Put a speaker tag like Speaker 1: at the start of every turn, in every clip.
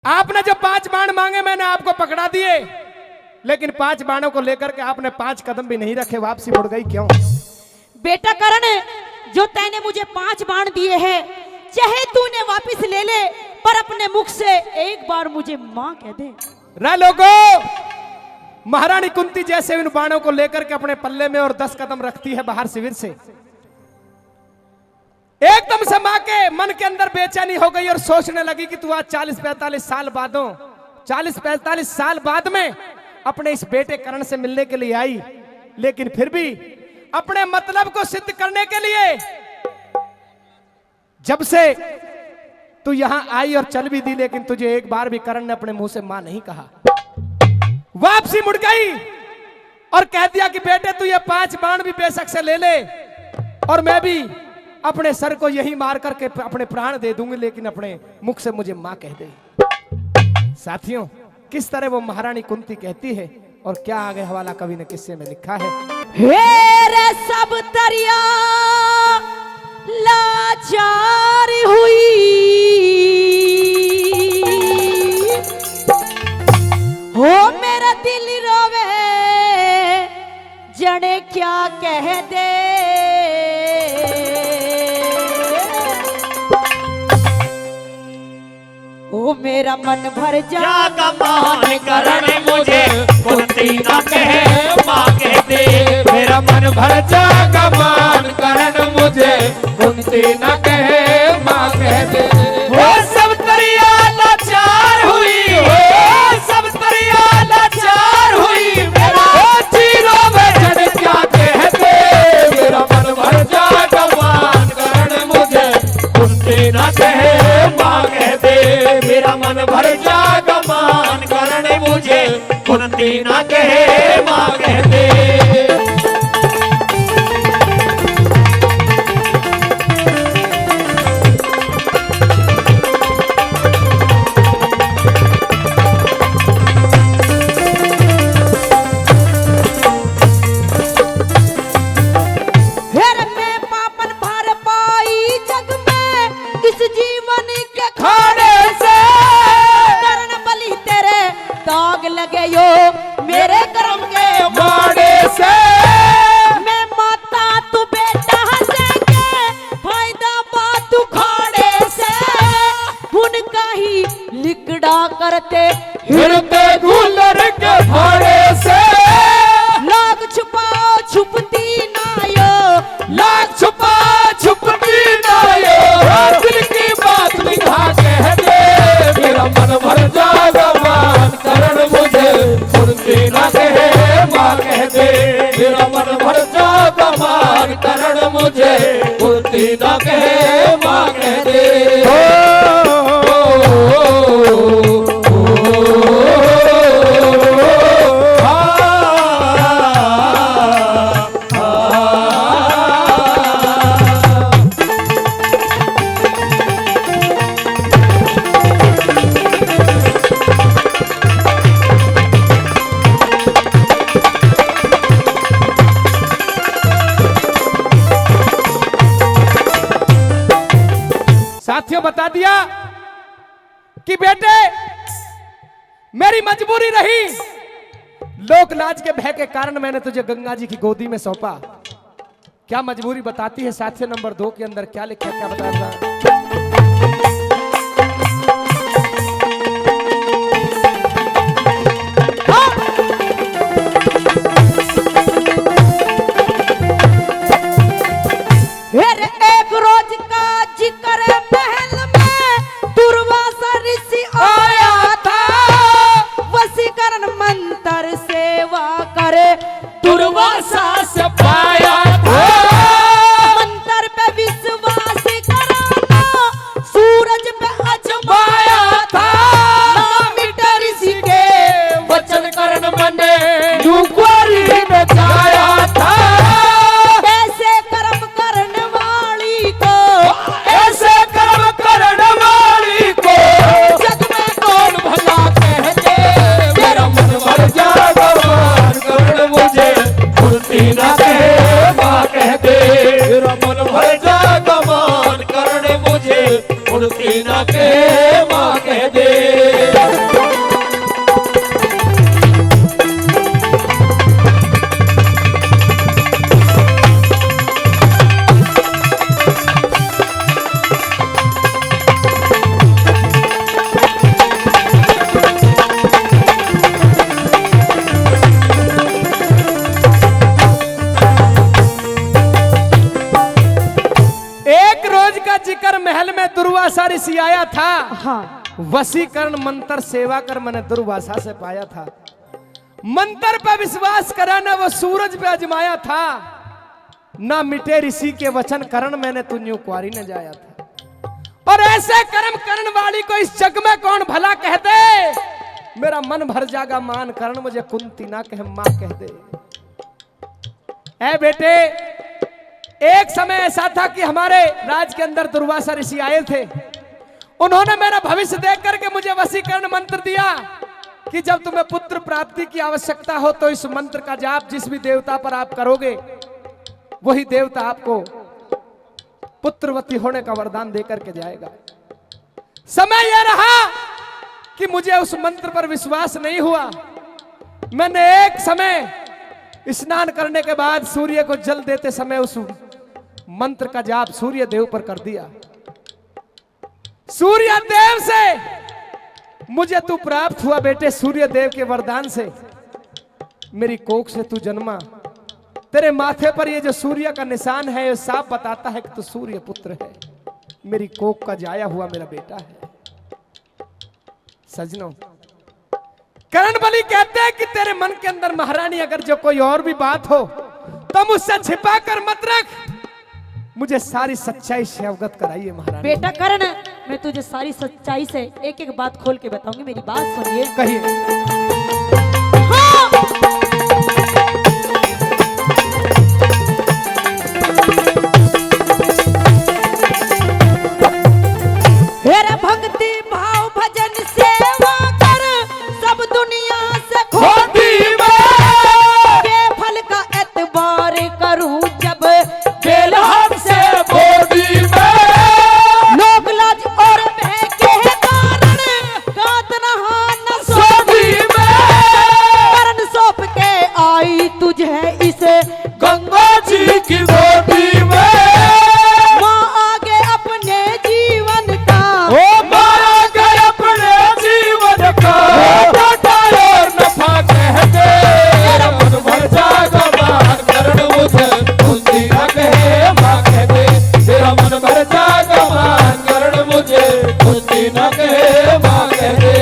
Speaker 1: आपने जो 5 बाण मांगे मैंने आपको पकड़ा दिए, लेकिन 5 बाणों को लेकर के आपने 5 कदम भी नहीं रखे, वापसी मुड़ गई क्यों?
Speaker 2: बेटा करण, जो तैने मुझे 5 बाण दिए हैं, चाहे तूने वापस ले ले, पर अपने मुख से एक बार मुझे मां कह दे।
Speaker 1: रा लोगों, महारानी कुंती जैसे उन बाणों को लेकर के अपने पल्ले में और 10 कदम रखती है बाहर शिविर से, एकदम से मां के मन के अंदर बेचैनी हो गई और सोचने लगी कि तू आज 40-45 साल बादों 40-45 साल बाद में अपने इस बेटे करण से मिलने के लिए आई, लेकिन फिर भी अपने मतलब को सिद्ध करने के लिए जब से तू यहां आई और चल भी दी, लेकिन तुझे एक बार भी करण ने अपने मुंह से मां नहीं कहा। वापसी मुड़ गई और कह दिया कि बेटे तू ये 5 बाण भी बेशक से ले ले और मैं भी अपने सर को यही मार करके अपने प्राण दे दूंगी, लेकिन अपने मुख से मुझे मां कह दे। साथियों, किस तरह वो महारानी कुंती कहती है और क्या आगे हवाला कवि ने किस्से में लिखा है।
Speaker 2: हेरे सब तरिया लाचार हुई, हो मेरा दिल रोवे जने क्या कह दे। ओ मेरा मन भर जा
Speaker 3: कमान करण मुझे कुंती न कहे मां कह दे। मेरा मन भर जा कमान करण मुझे कुंती न कहे मां कह दे। वो सब तरिया लाचार हुई, वो सब तरिया लाचार हुई, मेरा जीरो बचन क्या कह दे। मेरा मन भर जा कमान करण मुझे कुंती न कहे मां कह दे। मेरा मन भर जा कमान करण मुझे कुंती न कहे मां कह दे।
Speaker 2: लगे यो मेरे कर्म के
Speaker 3: माड़े से,
Speaker 2: मैं माता तू बेटा हंसेंगे, फायदा बात उखाड़े से, उनका ही लिकड़ा करते
Speaker 3: हिरते गुलर के फाड़े से।
Speaker 2: लाग छुपाओ छुपती ना यो,
Speaker 3: लाग छुपा छुपती ना यो, दिल की बात लिखा कह दे। मेरा मन भर जा कमान करण मुझे कुंती न कहे मां कह दे। मेरा मन भर जा कमान करण मुझे कुंती न कहे मां कह दे।
Speaker 1: साथियों, बता दिया कि बेटे मेरी मजबूरी रही, लोक लाज के भय के कारण मैंने तुझे गंगा जी की गोदी में सौंपा। क्या मजबूरी बताती है साथियों, नंबर 2 के अंदर क्या लिखा, क्या बताया?
Speaker 2: एक रोज का जिक्र महल में दुर्वासा ऋषि आया था, वशीकरण मंत्र सेवा करे दुर्वासा
Speaker 3: से पाया था।
Speaker 2: मंत्र पे विश्वास कराना सूरज पे अजमाया था, मिटा ऋषि के
Speaker 3: वचन करण मने नुक्वारी में जाया था।
Speaker 2: ऐसे कर्म करने वाली को,
Speaker 3: ऐसे कर्म करण वाली को जग में कौन भला कह दे। मेरा मन भर जा कमान करण मुझे कुंती न कहे मां कह दे। मेरा मन भर जा कमान करण मुझे कुंती न कहे मां कह दे।
Speaker 1: ऋषि आया था,
Speaker 2: हाँ
Speaker 1: वशीकरण मंत्र सेवा कर मैंने दुर्वासा से पाया था। मंत्र पर विश्वास करा ना वो सूरज पे अजमाया था, ना मिटे ऋषि के वचन करण मैंने तुझ कुआरी न जाया था। और ऐसे कर्म करण वाली को इस जग में कौन भला कह दे, मेरा मन भर जागा मान करण मुझे कुंती ना कहे मां कह दे। ऐ बेटे, एक समय ऐसा था कि हमारे राज के अंदर दुर्वासा ऋषि आए थे। उन्होंने मेरा भविष्य देख करके मुझे वशीकरण मंत्र दिया कि जब तुम्हें पुत्र प्राप्ति की आवश्यकता हो तो इस मंत्र का जाप जिस भी देवता पर आप करोगे वही देवता आपको पुत्रवती होने का वरदान देकर के जाएगा। समय यह रहा कि मुझे उस मंत्र पर विश्वास नहीं हुआ। मैंने एक समय स्नान करने के बाद सूर्य को जल देते समय उस मंत्र का जाप सूर्य देव पर कर दिया। सूर्य देव से मुझे तू प्राप्त हुआ बेटे, सूर्य देव के वरदान से मेरी कोख से तू जन्मा। तेरे माथे पर ये जो सूर्य का निशान है ये साफ बताता है कि तू सूर्य पुत्र है, मेरी कोख का जाया हुआ मेरा बेटा है। सजनों, करण बलि कहते हैं कि तेरे मन के अंदर महारानी अगर जो कोई और भी बात हो तो मुझसे छिपा कर मत रख, मुझे सारी सच्चाई से अवगत कराइए महारानी।
Speaker 2: बेटा करण, मैं तुझे सारी सच्चाई से एक एक बात खोल के बताऊंगी, मेरी बात सुनिए।
Speaker 1: कहिए।
Speaker 2: मेरा भक्ति भाव भजन सेवा कर सब दुनिया से खोटी फल का एतबार करूं जब
Speaker 3: बेलहक से बोली में
Speaker 2: लोग लाज और भय के कारण गात नहा न
Speaker 3: सोदी में
Speaker 2: करण सौंप के आई तुझे इसे
Speaker 3: गंगा जी की गोदी में
Speaker 2: माँ आगे अपने जीवन का
Speaker 3: ओ मारा गए अपने जीवन का घाटा और नफा कह दे। मेरा मन भर जागा मान करण मुझे कुंती न कहे मां कह दे। मेरा मन भर जागा मान करण मुझे कुंती न कहे मां कह दे।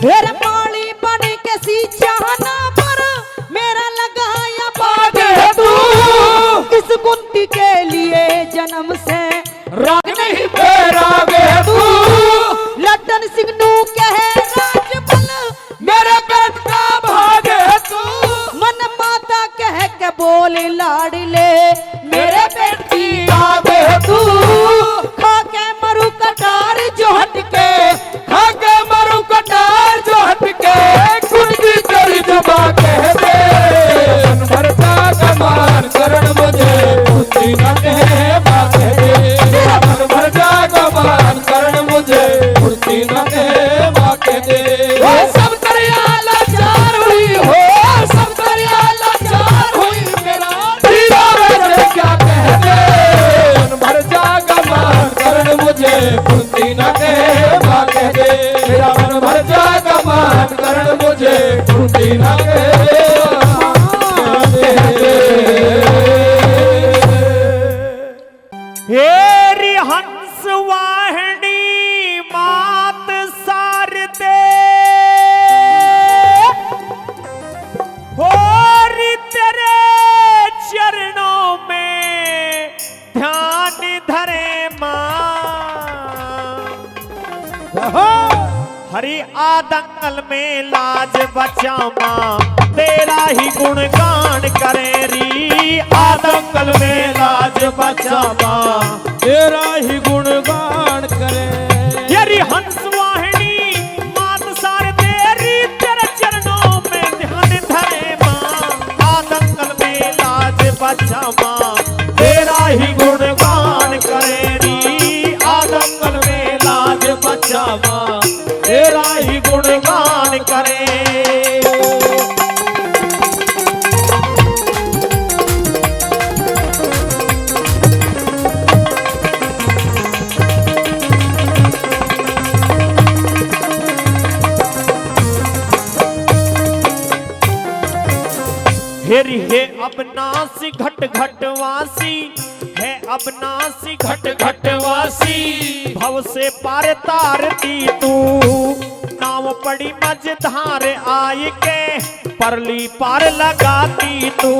Speaker 2: फिर माली बन के सींचाना पर मेरा लगाया
Speaker 3: भागे तू
Speaker 2: इस कुंती के लिए जन्म से
Speaker 3: राग नहीं फेरा गे तू
Speaker 2: लट्टन सिंगनू कहे राजबल
Speaker 3: मेरे पेट का भागे तू
Speaker 2: मन माता कह के बोले लाडले मेरे पेट की
Speaker 3: भागे तू
Speaker 2: खा के मरु कटार जो हटके
Speaker 3: खाके मरु कटार जो हटके कुंती तेरी जबा कह दे। मन भर जागा मान करण मुझे कुंती न कहे मां कह दे। मेरा मन भर जागा मान करण मुझे कुंती न कहे मां कह दे। ओ सब दरिया लाचार हुई हो, सब दरिया लाचार हुई मेरा दीदा वैसे क्या कह दे। मन भर जागा मान करण मुझे कुंती न कहे मां कह दे। मेरा मन भर जागा मान करण मुझे कुंती न कहे मां कह दे।
Speaker 4: हेरी हंस वाहिनी मात सारदे होरी तेरे चरणों में ध्यान धरे मां। हरि आदंगल में लाज बचा मां तेरा ही गुणगान करे री। आदंगल में लाज बचा मां
Speaker 3: तेरा ही गुणगान करे।
Speaker 4: यरी हंस वाहिनी मात सार तेरी तेरे चरणों में ध्यान धरे मां। आदंगल में लाज बचा मां तेरा ही गुण हेरी है अबनासी घट घटवासी, है अबनासी घट घटवासी, भव से पार तारती तू, नाव पड़ी मझधार आई के, परली पार लगाती तू,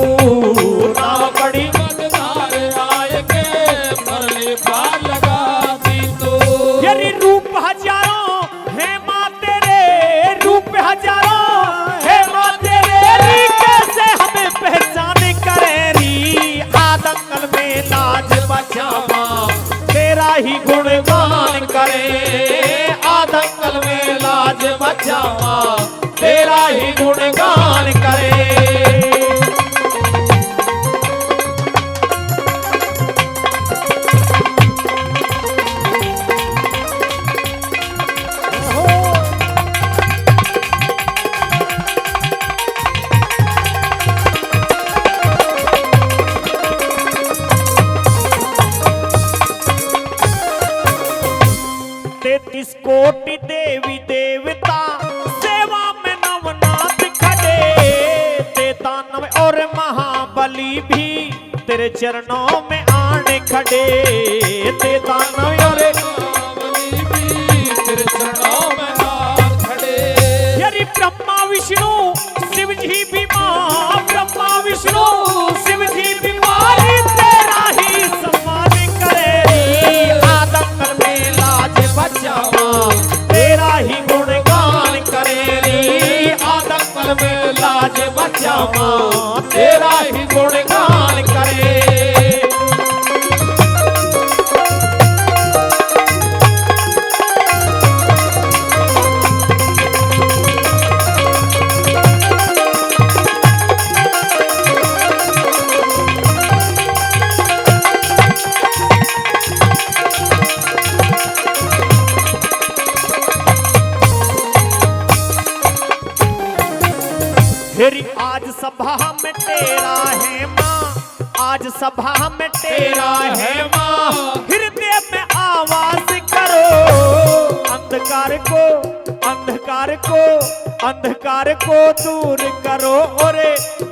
Speaker 4: नाव पड़ी
Speaker 3: मझधार आए के, परली पार लगाती तू।
Speaker 4: यदि रूप हजारों है माँ तेरे, रूप हजारों है माँ तेरे, कैसे हमें पहचान करे री, आदंगल में लाज बचावा, तेरा ही गुणगान करे, आदंगल में लाज बचावा, तेरा ही गुणगान करे। तेतीस कोटि देवी देवता सेवा में नवनाथ खड़े, ते दानव और महाबली भी तेरे चरणों में आने खड़े, ते दानव और
Speaker 3: महाबली भी तेरे चरणों में आन खड़े।
Speaker 4: यदि ब्रह्मा विष्णु शिव जी भी मां, ब्रह्मा विष्णु शिव जी भी मां, तेरा ही सम्मान करे, आदंगल में लाज बचावा, तेरा ही गुणगान करे रे, आदंगल में लाज बचावा, तेरा ही गुणगान करे। हेरी आज सभा में तेरा है माँ, आज सभा में तेरा है माँ, हृदय में आवाज करो, अंधकार को अंधकार को अंधकार को दूर करो, और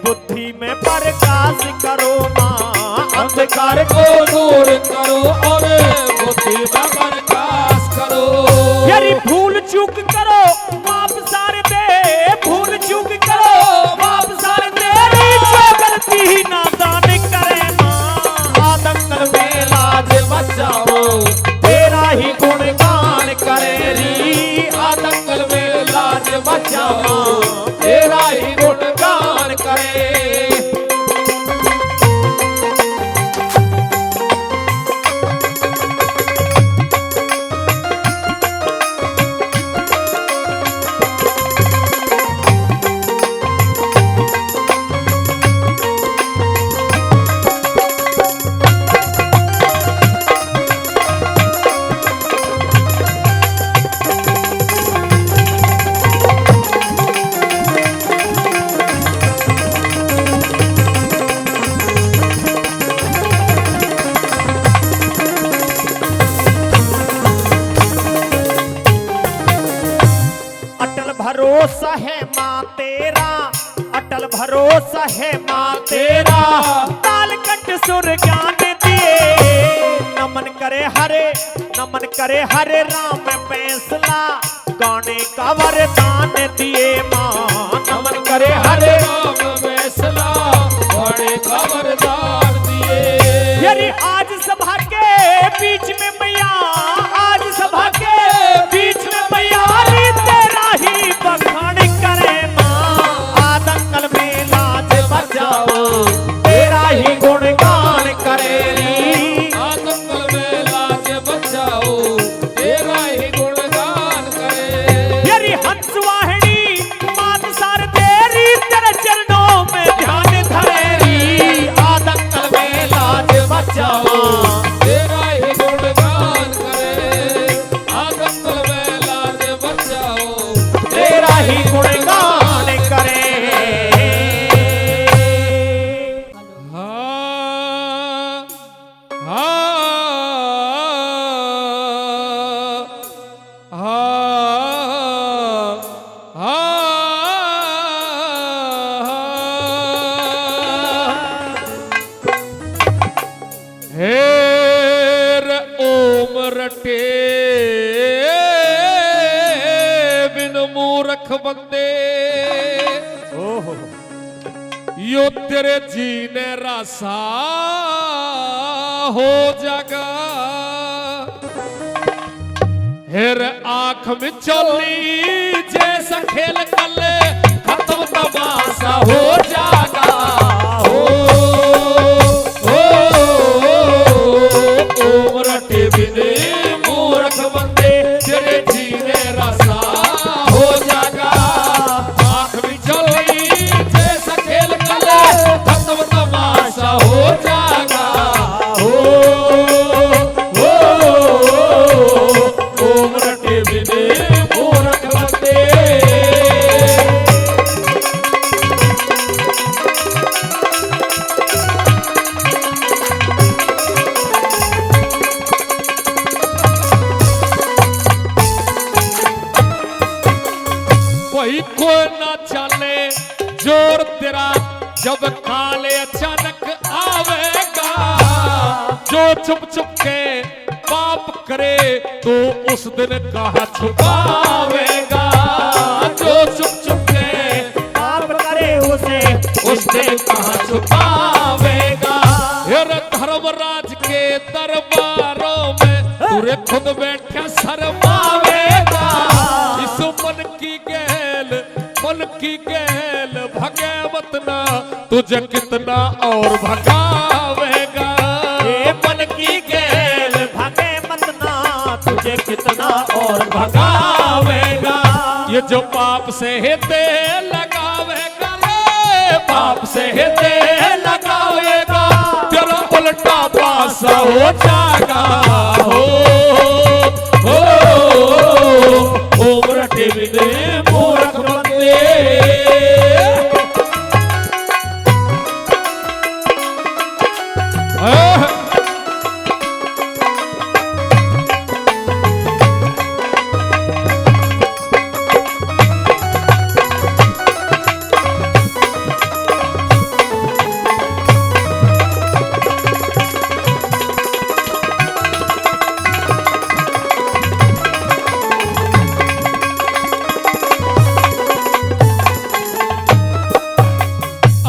Speaker 4: बुद्धि में प्रकाश करो माँ, अंधकार को
Speaker 3: दूर करो और बुद्धि में प्रकाश करो।
Speaker 4: यदि भूल चूक करो माफ सार दे, भूल चूक करो माफ सार दे, जो गलती नादान करे माँ, आदंगल में लाज बचाओ, तेरा ही गुणगान करे री, आदंगल में लाज बचाओ, तेरा ही गुणगान करे। भरोसा है माँ तेरा, अटल भरोसा है माँ तेरा, कालकंठ सुर ज्ञान दिए, नमन करे हरे राम फैसला, गाने का वरदान दिए माँ, नमन करे हरे
Speaker 3: राम फैसला, गाने का वरदान दिए।
Speaker 4: यदि आज सभा के बीच में मैया, आज सभा के बीच में मैया, तेरा ही बखान करे माँ, आदंगल में लाज बचाओ, तेरा ही गुणगान करे री,
Speaker 3: आदंगल में लाज बचाओ, तेरा ही गुणगान करे।
Speaker 4: यदि हंस वाहिनी मात सार तेरी, तेरे चरणों में ध्यान धरे री, आदंगल में लाज बचाओ,
Speaker 3: तेरा ही गुणगान करे, आदंगल में लाज बचाओ,
Speaker 4: तेरा ही गुणगान करे।
Speaker 3: हाँ हाँ हाँ हाँ मूर्ख बंदे यो तेरे जीने रासा हो जागा हेर आंख में चोली जैसा खेल कल खत्म तमाशा हो जागा उमरटे बिने मूर्ख बंदे तेरे जीने रासा हो जागा आंख में चोली जैसा खेल कल खत्म तमाशा हो जागा उमरटे बिने मूर्ख बंदे कोई को ना चले जोर तेरा जब काले अचानक आवेगा जो चुप चुप के पाप करे तो उस दिन कहाँ छुपावेगा जो चुप चुप के
Speaker 4: पाप करे उसे
Speaker 3: उस दिन कहाँ छुपावेगा हेर धर्मराज के दरबारों में तुरे खुद बैठा शर्मावेगा इस मन की गैल भगे मत ना तुझे कितना और भगावेगा
Speaker 4: ये मन की गैल भगे मत ना तुझे कितना और
Speaker 3: भगावेगा ये जो पाप से हिते लगावेगा रे पाप से हिते लगावेगा तेरा उल्टा पासा हो जाएगा हो उमरटे बिने मूर्ख बंदे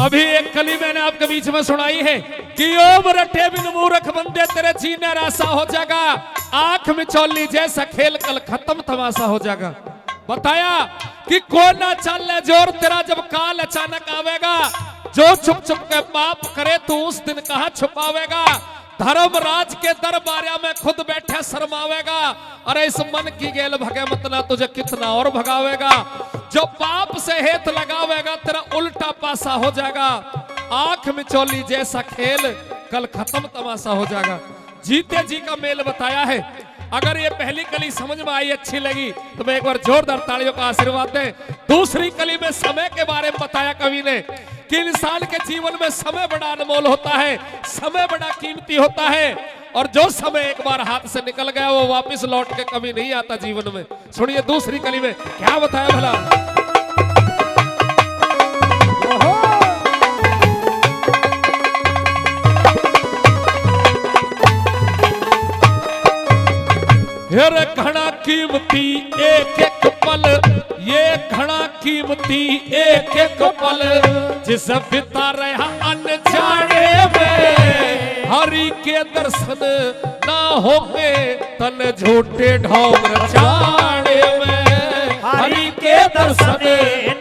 Speaker 3: अभी एक कली मैंने आपके बीच में सुनाई है कि उमरटे बिन मूर्ख बंदे तेरे जीने रासा हो जाएगा आंख में चोली जैसा खेल कल खत्म तमाशा हो जाएगा बताया कि कौन ना चल जोर तेरा जब काल अचानक आवेगा जो छुप छुप के पाप करे तू उस दिन कहाँ छुपावेगा धर्मराज के दरबार में खुद बैठे शर्मावेगा अरे इस मन की गेल भगे मत ना तुझे कितना और भगावेगा जो पाप से हेत लगावेगा तेरा उल्टा पासा हो जाएगा आंख में चोली जैसा खेल कल खत्म तमाशा हो जाएगा जीते जी का मेल बताया है अगर ये पहली कली समझ में आई अच्छी लगी तो मैं एक बार जोरदार तालियों का आशीर्वाद दें दूसरी कली में समय के बारे में बताया कवि ने कि इंसान के जीवन में समय बड़ा अनमोल होता है समय बड़ा कीमती होता है और जो समय एक बार हाथ से निकल गया वो वापस लौट के कभी नहीं आता जीवन में सुनिए दूसरी कली में क्या बताया भला हेरे घना कीमती एक एक पल ये घना कीमती एक एक पल जिसे बिता रहा अनजाने में हरि के दर्शन ना होंगे तन झूठे ढोंग रचाने में
Speaker 4: हरि के दर्शन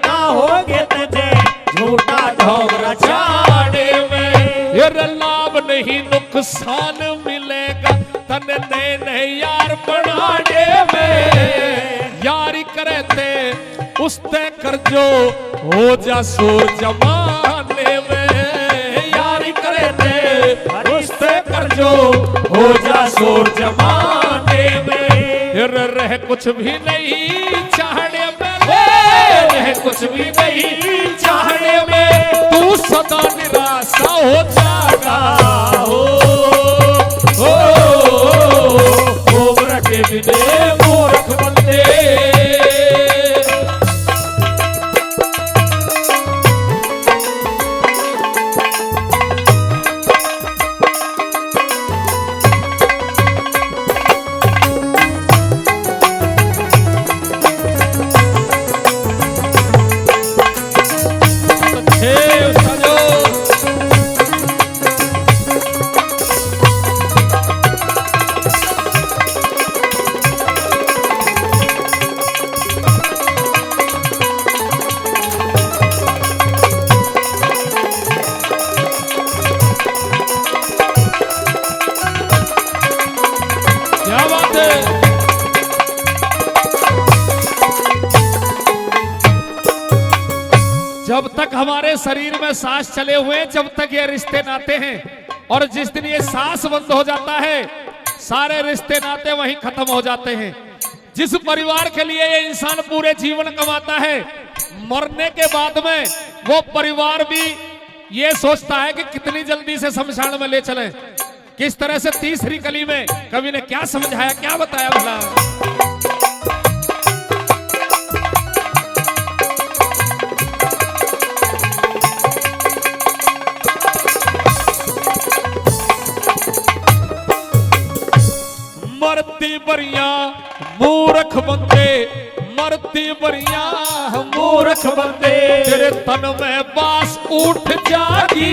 Speaker 4: ना होंगे तुझे झूठा ढोंग रचाने में
Speaker 3: हेरे लाभ नहीं नुकसान मिलेगा तन नए यार बनाने में यारी करे थे उसते कर जो हो जा शोर जमाने में यारी करे थे उसते कर जो हो जा शोर जमाने में रह कुछ भी नहीं चाहने में रह कुछ भी नहीं चाहने में तू सदा निराशा हो जाएगा उमरटे बिने मूर्ख बंदे जब तक हमारे शरीर में सांस चले हुए हैं, जब तक ये रिश्ते नाते हैं, और जिस दिन ये सांस बंद हो जाता है सारे रिश्ते नाते वहीं खत्म हो जाते हैं। जिस परिवार के लिए ये इंसान पूरे जीवन कमाता है, मरने के बाद में वो परिवार भी ये सोचता है कि कितनी जल्दी से शमशान में ले चलें। किस तरह से तीसरी कली में कवि ने क्या समझाया, क्या बताया भला। मरती बरिया मूर्ख बंदे, मरती बरिया मूर्ख बंदे, तेरे तन में बास उठ जागी,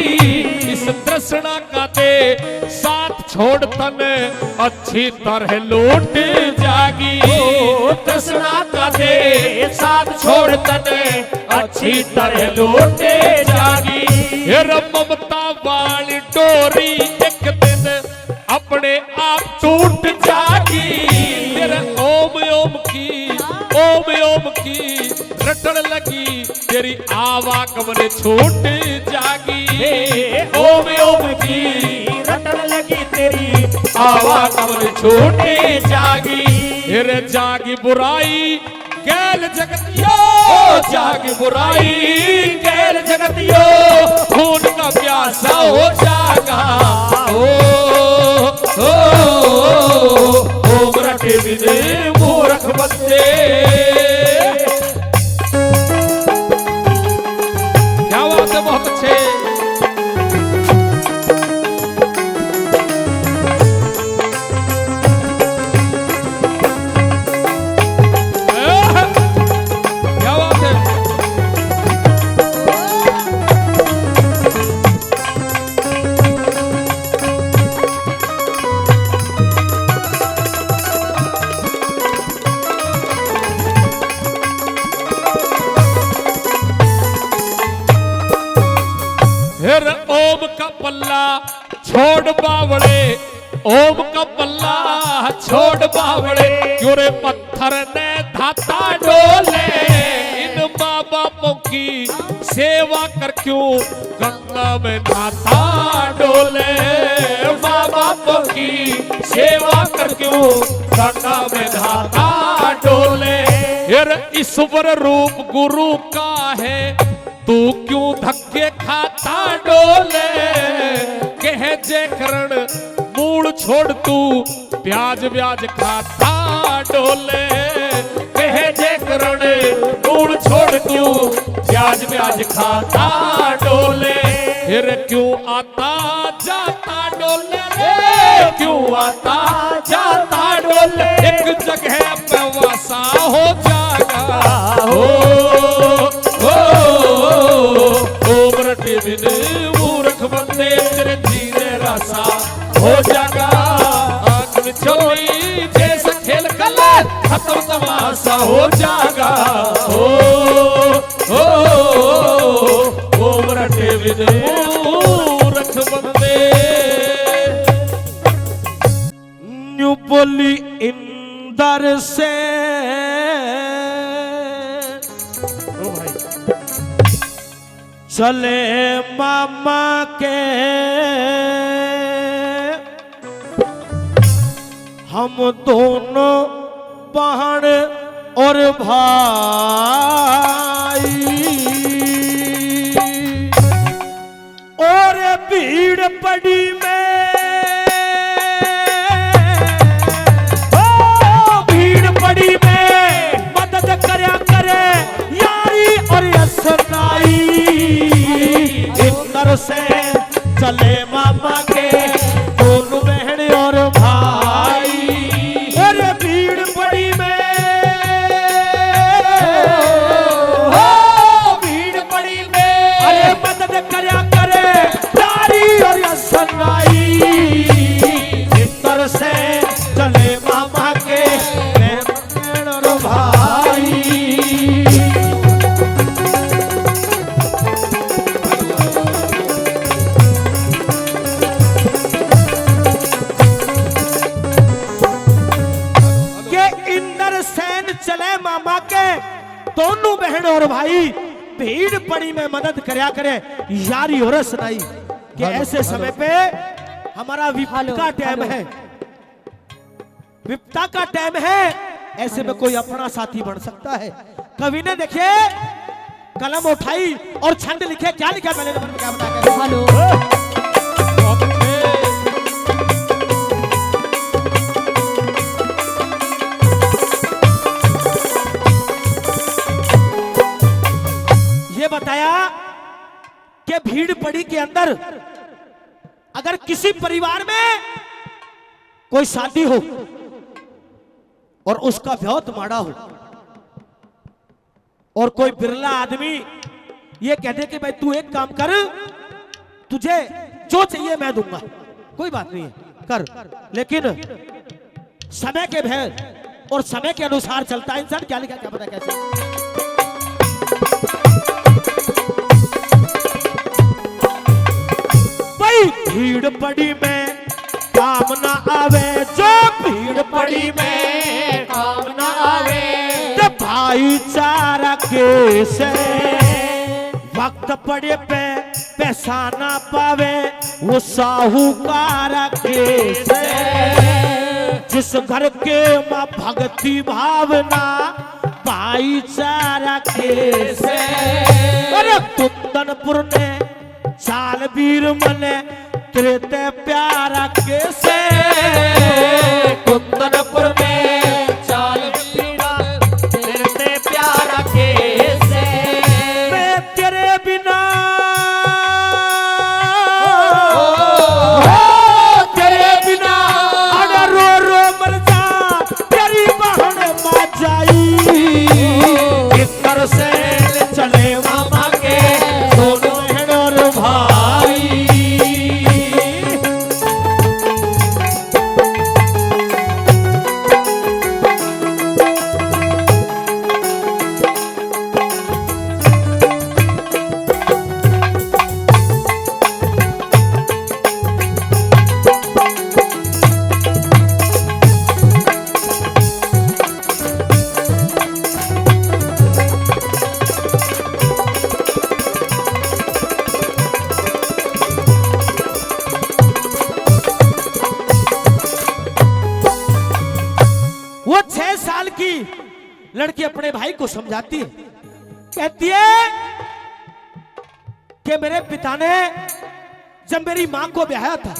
Speaker 3: इस तृष्णा का दे साथ छोड़ तन अच्छी तरह लूट जागी। तृष्णा का दे साथ छोड़ तन अच्छी तरह लूट जागी। ममता वाली डोरी एक दिन अपने आप टूट जागी। तेरे ओम ओम की रटन लगी, तेरी आवागमन छूट जागी। ओम ओम की रटन लगी, तेरी आवागमन छूट जागी। तेरे जागी बुराई गैल जगतियो, जागी बुराई गैल जगतियो, खून का प्यासा हो जागा। रटे बिने मूर्ख बंदे। क्या बात है, बहुत अच्छे। क्या बात है। फिर ओम का पल्ला छोड़ बावड़े, ओम का पल्ला छोड़ बावड़े, क्यों रे पत्थर ने धाता डोले। इन माँ बापों की सेवा कर क्यों गंगा में धाता डोले। माँ बापों की सेवा कर क्यों गंगा में धाता डोले। फिर ईश्वर रूप गुरु का है, तू क्यों धक्के खाता डोले। कह जे करण मूल छोड़ तू ब्याज ब्याज खाता डोले। कह जे करण मूल छोड़ तू ब्याज ब्याज खाता डोले। फिर क्यों आता जाता डोले रे, क्यों आता जाता डोले। एक जगह पे वासा हो जागा। रटे बिने मूर्ख बंदे, तेरे जीने रासा हो जागा। आंख में चोरी जैसा खेल कल खत्म तमाशा हो जागा। रटे बिने मूर्ख बंदे। न्यू बोली इंदर से चले मामा के, हम दोनों बहन और भाई, और भीड़ पड़ी में, भीड़ पड़ी में मदद करया करे यारी और असनाई। इंदर से चले मामा के दोनों बहन और भाई, अरे भीड़ पड़ी में, भीड़ पड़ी में, अरे मदद करया करे यारी और असनाई। इंदर से चले मामा के बहन और भाई। चले मामा के दोनों बहन और भाई,
Speaker 5: भीड़ पड़ी में मदद करया करे यारी और सुनाई कि ऐसे समय पे हमारा विपदा का टाइम है, विपदा का टाइम है, ऐसे में कोई अपना साथी बन सकता है। कवि ने देखिए कलम उठाई और छंद लिखे, क्या लिखा पहले नंबर में, क्या बता
Speaker 2: हेलो
Speaker 5: ये बताया कि भीड़ पड़ी के अंदर अगर किसी परिवार में कोई शादी हो और उसका बहुत माड़ा हो और कोई बिरला आदमी ये कहते कि भाई तू एक काम कर, तुझे जो चाहिए मैं दूंगा, कोई बात नहीं है कर, लेकिन समय के भेद और समय के अनुसार चलता है इंसान। क्या लिखा, क्या पता कैसे। भीड़ पड़ी में काम ना आवे, जो भीड़ पड़ी में
Speaker 3: काम न आवे,
Speaker 5: तो भाईचारा कैसे, वक्त पड़े पे पैसा ना पावे वो साहूकार कैसे, जिस घर के माँ भक्ति भावना भाईचारा कैसे। अरे कुंदनपुर ने चाल वीर मने तेरे प्यारा कैसे,
Speaker 3: कुंदनपुर में चाल पीड़ा तेरे प्यारा कैसे,
Speaker 5: मैं तेरे बिना
Speaker 3: तेरे बिना
Speaker 5: अरे रो रो मर जा, तेरी बहन मां जाई, इधर से चले मामा के दोनों बहन और भाई। वो 6 साल की लड़की अपने भाई को समझाती है, कहती है कि मेरे पिता ने जब मेरी मां को ब्याहा था,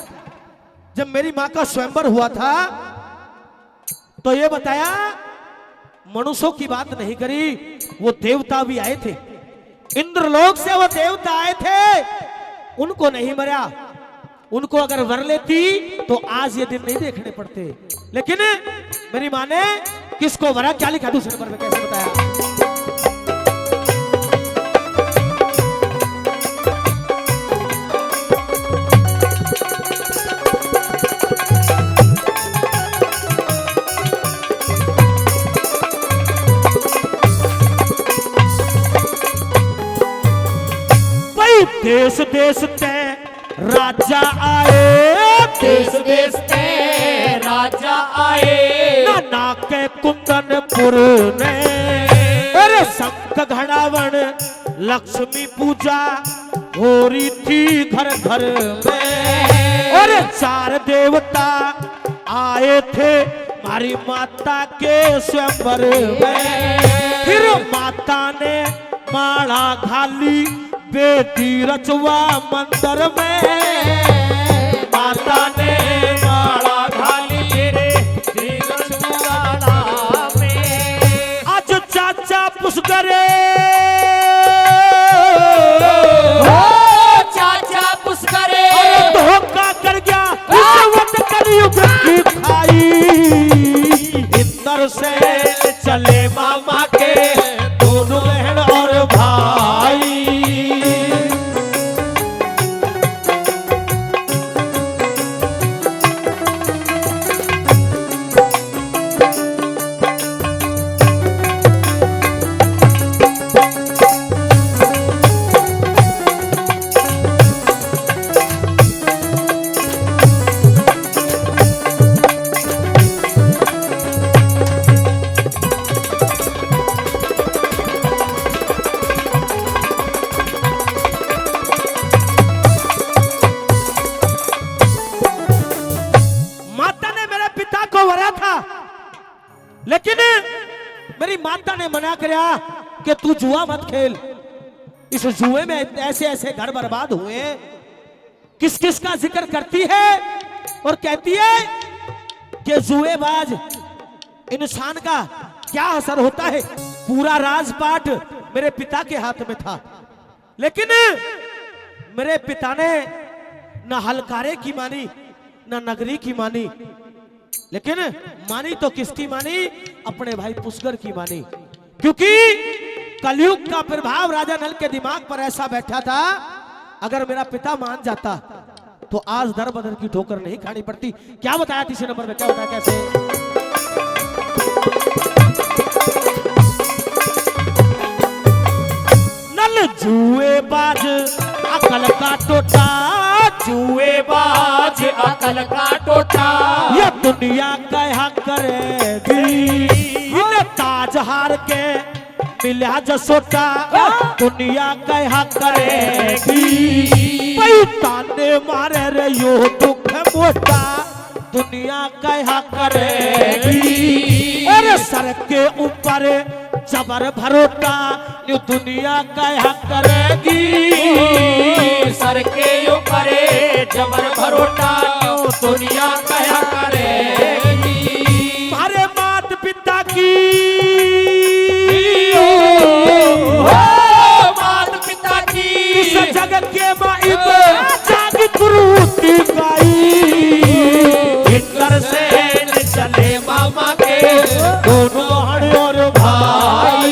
Speaker 5: जब मेरी मां का स्वयंवर हुआ था, तो ये बताया मनुष्यों की बात नहीं करी, वो देवता भी आए थे, इंद्रलोक से वो देवता आए थे, उनको नहीं मरा, उनको अगर वर लेती तो आज ये दिन नहीं देखने पड़ते। लेकिन मेरी मां ने किसको वरा, क्या लिखा दूसरे नंबर में, कैसे बताया। भाई देश देश ते राजा आए,
Speaker 3: देश देश के राजा आए,
Speaker 5: नाना के कुंदनपुर ने, अरे शंख घड़ावन लक्ष्मी पूजा हो रही थी घर घर में, अरे 4 देवता आए थे हमारी माता के स्वयंवर में, फिर माता ने माला घाली बेदी रचवा मंदिर में,
Speaker 3: माता ने माला घाली रे रचवाड़ा में,
Speaker 5: आज चाचा पुष्करे
Speaker 3: चाचा पुष्करे
Speaker 5: धोखा कर गया, रिश्वत कलयुग की खाई, इंदर से चले मामा के दोनों बहन और भाई। मेरी माता ने मना करया कि तू जुआ मत खेल। इस जुए में ऐसे ऐसे घर बर्बाद हुए। किस किस का जिक्र करती है और कहती है कि जुएबाज इंसान का क्या असर होता है। पूरा राजपाट मेरे पिता के हाथ में था, लेकिन मेरे पिता ने न हलकारे की मानी न नगरी की मानी, लेकिन मानी तो किसकी मानी? अपने भाई पुष्कर की मानी। क्योंकि कलयुग का प्रभाव राजा नल के दिमाग पर ऐसा बैठा था, अगर मेरा पिता मान जाता तो आज दर बदर की ठोकर नहीं खानी पड़ती। क्या बताया तीसरे नंबर में, क्या बताया कैसे? नल जुएबाज अकल का टोटा,
Speaker 3: जुएबाज अकल का टोटा,
Speaker 5: ये दुनिया कहा करेगी। इन ताज हार के मिला जसोटा, दुनिया कहा करेगी। ताने मारे रे यो दुख मोटा, दुनिया कहा करेगी। अरे सर के ऊपर जबर भरोटा, न्यू दुनिया कहा करेगी।
Speaker 3: सर के ऊपर जबर भरोटा, दुनिया कया करेगी।
Speaker 5: हमारे मात पिता की
Speaker 3: मात पिता की
Speaker 5: इस जग के माइब जाग कुरूती गाई।
Speaker 3: हिटलर से चले मामा के
Speaker 5: दोनों बहन और भाई।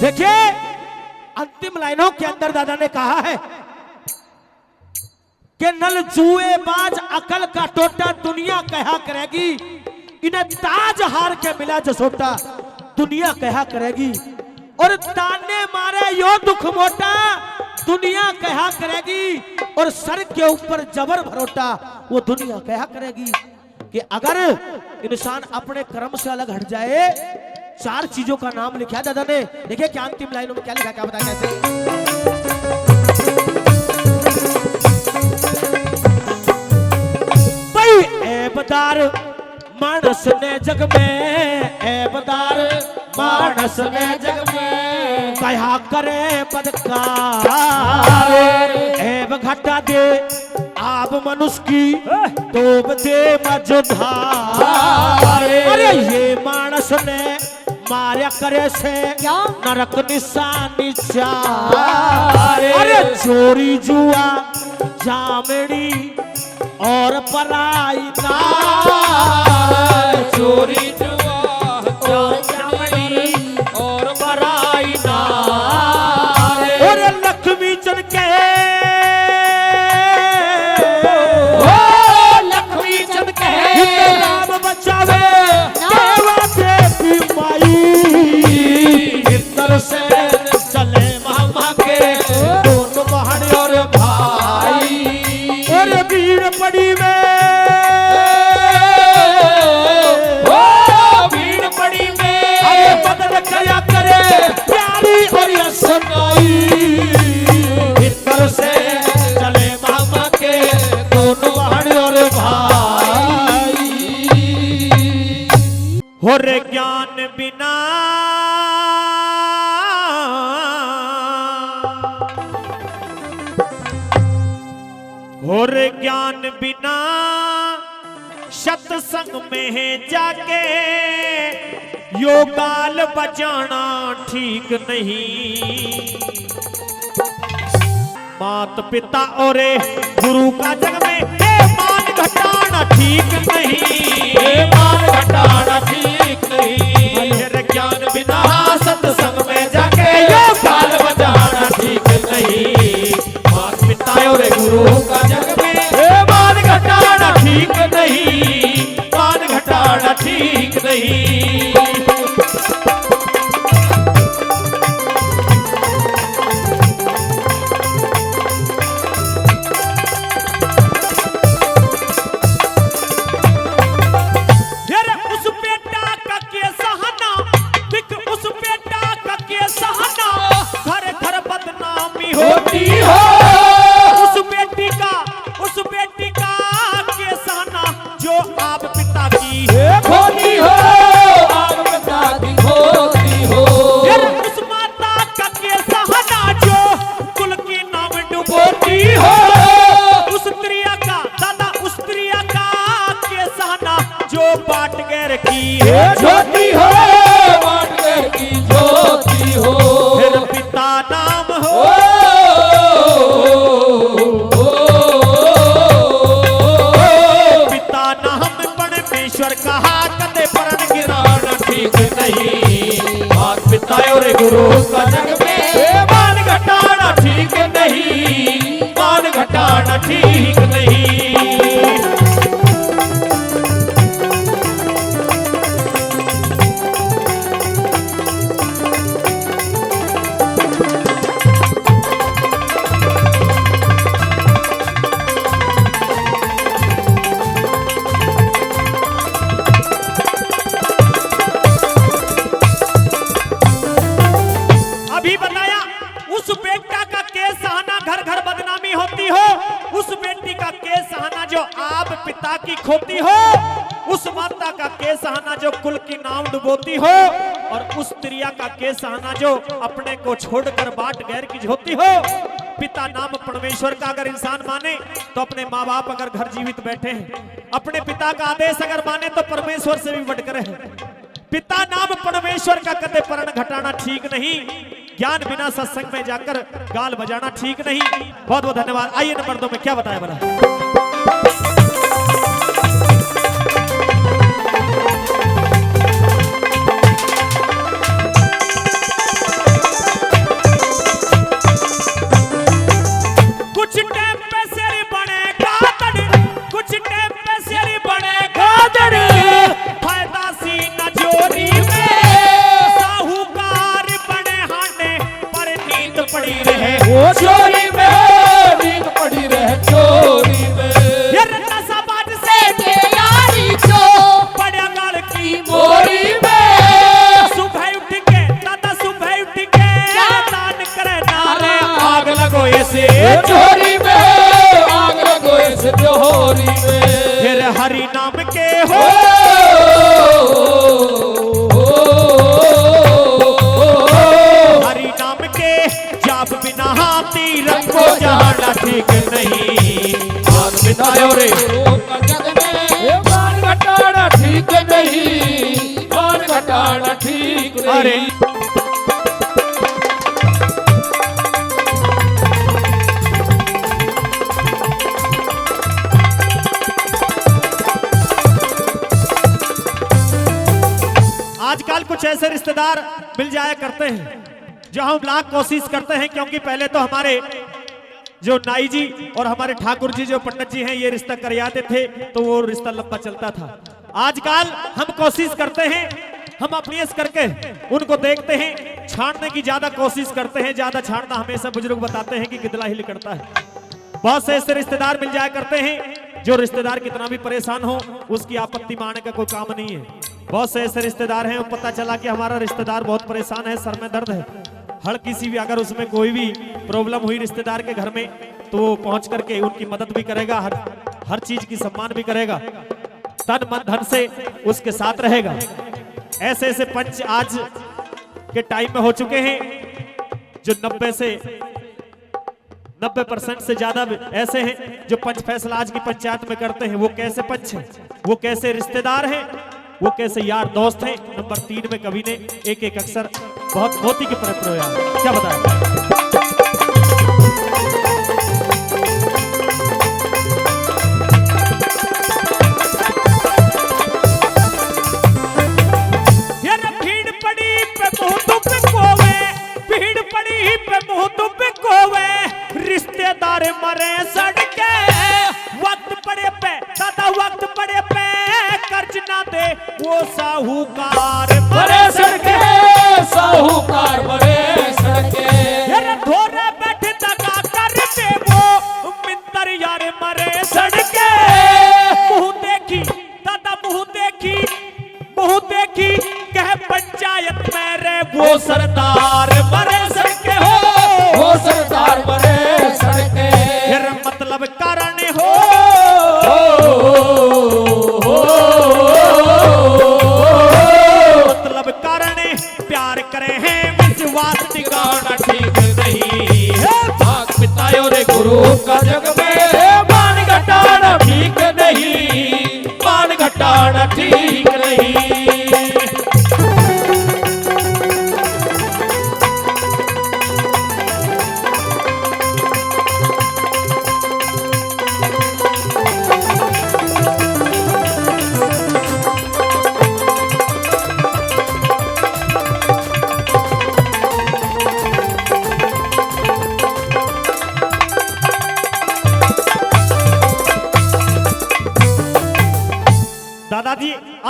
Speaker 5: देखिए अंतिम लाइनों के अंदर दादा ने कहा है कि नल जुएबाज अकल का टोटा, दुनिया कहा करेगी। इन्हें ताज हार के मिला जसोटा, दुनिया कहा करेगी। और ताने मारे यो दुख मोटा, दुनिया कहा करेगी। और सर के ऊपर जबर भरोटा, वो दुनिया कहा करेगी। कि अगर इंसान अपने कर्म से अलग हट जाए, चार चीजों का नाम लिखा दादा ने। देखिए क्या अंतिम लाइनों में क्या लिखा, क्या बताया कैसे? भाई ऐबदार मानस ने जग में, ऐबदार मानस ने जग में कहा करे बदकार। ऐब घटा दे आप मनुष्य की, तो दे मझधार। अरे ये मानस ने मार्या करे से नरक निशानी चार। अरे चोरी जुआ जामड़ी और पराई नार,
Speaker 3: चोरी जुआ जामड़ी और बराई नार।
Speaker 5: और लक्ष्मी चंद के
Speaker 3: लक्ष्मी चंद के
Speaker 5: राम बचावे देवा देवी माई।
Speaker 3: हिटलर से चले मामा के दोनों बहन और भाई।
Speaker 5: और वीर पड़ी में
Speaker 3: भीड़ पड़ी में
Speaker 5: अरे बदल कया करे प्यारी और ये सगाई।
Speaker 3: हिटलर से चले मामा के दोनों बहन और भाई।
Speaker 4: हो रे ज्ञान बिना हो रे ज्ञान बिना सत्संग में जाके योगाल बजाना ठीक नहीं। मात पिता और गुरु का जग में मान घटाना ठीक नहीं।
Speaker 3: मान घटाना ठीक नहीं। रे ज्ञान बिना सत्संग में जाके योगाल बजाना ठीक नहीं। माता पिता और गुरु का जग में मान घटाना ठीक नहीं। मान घटाना ठीक नहीं। ज्योति हो, बांटने की ज्योति हो।
Speaker 4: फिर पिता नाम हो, पिता नाम परमेश्वर कहा कदे परण गिराना ठीक नहीं।
Speaker 3: मात पिता और गुरु का जग में मान घटाना ठीक नहीं, मान घटाना ठीक नहीं।
Speaker 4: अभी बताया उस बेटा का केस आना घर घर बदनामी होती हो, उस बेटी का केस आना जो आप पिता की खोती हो, उस माता का केस आना जो कुल की नाम डुबोती हो, और उस स्त्रिया का केस आना जो अपने को छोड़कर बाट गैर की होती हो। पिता नाम परमेश्वर का अगर इंसान माने तो अपने माँ बाप अगर घर जीवित बैठे हैं, अपने पिता का आदेश अगर माने तो परमेश्वर से भी बढ़कर है। पिता नाम परमेश्वर का कदे परण घटाना ठीक नहीं, ज्ञान बिना सत्संग में जाकर गाल बजाना ठीक नहीं। बहुत बहुत धन्यवाद। आइए नंबर 2 में क्या बताया बड़ा। कुछ टाइम पे सिर बने गादड़, कुछ टाइम पे सिर बने गादड़, फायदा सी न चोरी में, साहूकार बने हाने पर नींद पड़ी रहे
Speaker 3: वो चोरी में, नींद पड़ी रहे चोरी में।
Speaker 4: ये रत्ना समाज से यारी जो बड़ा गाल की
Speaker 3: मोरी में,
Speaker 4: सुबह उठ के दादा सुबह उठ के दान करे नारे आग लगो ऐसे
Speaker 3: चोरी में, आग लगो इस जोहरी में।
Speaker 4: फिर हरि नाम के हो, हरि नाम के जाप बिना हाथी रखो जाना ठीक नहीं।
Speaker 3: मान बितायो रे गुरु का जग में मान घटाना ठीक नहीं, मान घटाना ठीक नहीं।
Speaker 4: अरे आजकल कुछ ऐसे रिश्तेदार मिल जाया करते हैं जो हम लाख कोशिश करते हैं, क्योंकि पहले तो हमारे जो नाई जी और हमारे ठाकुर जी जो पंडित जी हैं ये रिश्ता कर आते थे तो वो रिश्ता लंबा चलता था। आजकल हम कोशिश करते हैं, हम अपनी करके उनको देखते हैं, छाड़ने की ज्यादा कोशिश करते हैं। ज्यादा छाड़ना हमेशा बुजुर्ग बताते हैं कि गिदला ही निकलता है। बहुत से ऐसे रिश्तेदार मिल जाया करते हैं जो रिश्तेदार कितना भी परेशान हो उसकी आपत्ति मारने का कोई काम नहीं है। बहुत से ऐसे रिश्तेदार हैं, पता चला कि हमारा रिश्तेदार बहुत परेशान है, सर में दर्द है, हर किसी भी अगर उसमें कोई भी प्रॉब्लम हुई रिश्तेदार के घर में तो वो पहुंच करके उनकी मदद भी करेगा, हर चीज की सम्मान भी करेगा, तन मन धन से उसके साथ रहेगा। ऐसे ऐसे पंच आज के टाइम में हो चुके हैं जो 90% से ज्यादा ऐसे हैं जो पंच फैसला आज की पंचायत में करते हैं। वो कैसे पंच हैं, वो कैसे रिश्तेदार हैं, वो कैसे यार दोस्त हैं। नंबर 3 में कवि ने एक एक अक्षर बहुत मोती के प्रयोग क्या बताया। रिश्तेदार मरे सड़के वक्त पड़े पे दादा वक्त पड़े पे कर्ज ना दे वो साहूकार
Speaker 3: मरे सड़के, साहूकार मरे सड़के।
Speaker 4: धोरे बैठे दगा कर दे वो मिंतर यार मरे सड़के। मुंह देखी दादा मुंह देखी कह पंचायत में रे वो सरदार मरे सड़के हो,
Speaker 3: वो सरदार मरे सड़के।
Speaker 4: फिर मतलब कारण हो, मतलब कारण प्यार करे हैं विश्वास टिकाना ठीक नहीं।
Speaker 3: भाग पितायो रे गुरु का जग में मान घटाना ठीक नहीं, मान घटाना ठीक नहीं।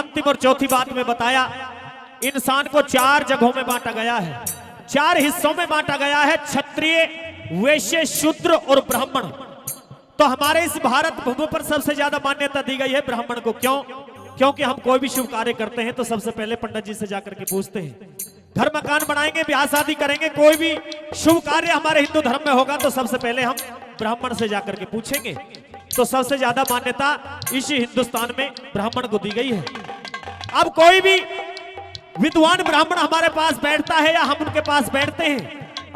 Speaker 4: अंतिम और चौथी बात में बताया, इंसान को 4 जगहों में बांटा गया है, 4 हिस्सों में बांटा गया है, क्षत्रिय, वैश्य, शूद्र और ब्राह्मण। तो हमारे इस भारत भूमि पर सबसे ज्यादा मान्यता दी गई है ब्राह्मण को। क्यों? क्योंकि हम कोई भी शुभ कार्य करते हैं तो सबसे पहले पंडित जी से जाकर के पूछते हैं। घर मकान बनाएंगे, ब्याह शादी करेंगे, कोई भी शुभ कार्य हमारे हिंदू धर्म में होगा तो सबसे पहले हम ब्राह्मण से जाकर के पूछेंगे। तो सबसे ज्यादा मान्यता इसी हिंदुस्तान में ब्राह्मण को दी गई है। अब कोई भी विद्वान ब्राह्मण हमारे पास बैठता है या हम उनके पास बैठते हैं,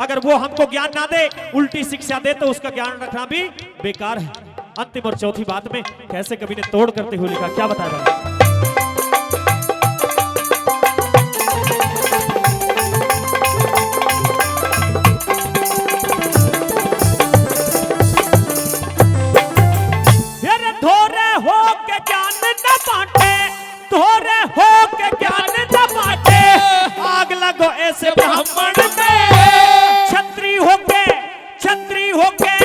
Speaker 4: अगर वो हमको ज्ञान ना दे, उल्टी शिक्षा दे, तो उसका ज्ञान रखना भी बेकार है। अंतिम और चौथी बात में कैसे कवि ने तोड़ करते हुए लिखा, क्या बताया? धोरे हो के ज्ञान न बांटे, धोरे हो के ज्ञान न बांटे, आग लगो ऐसे ब्राह्मण में, छत्री हो के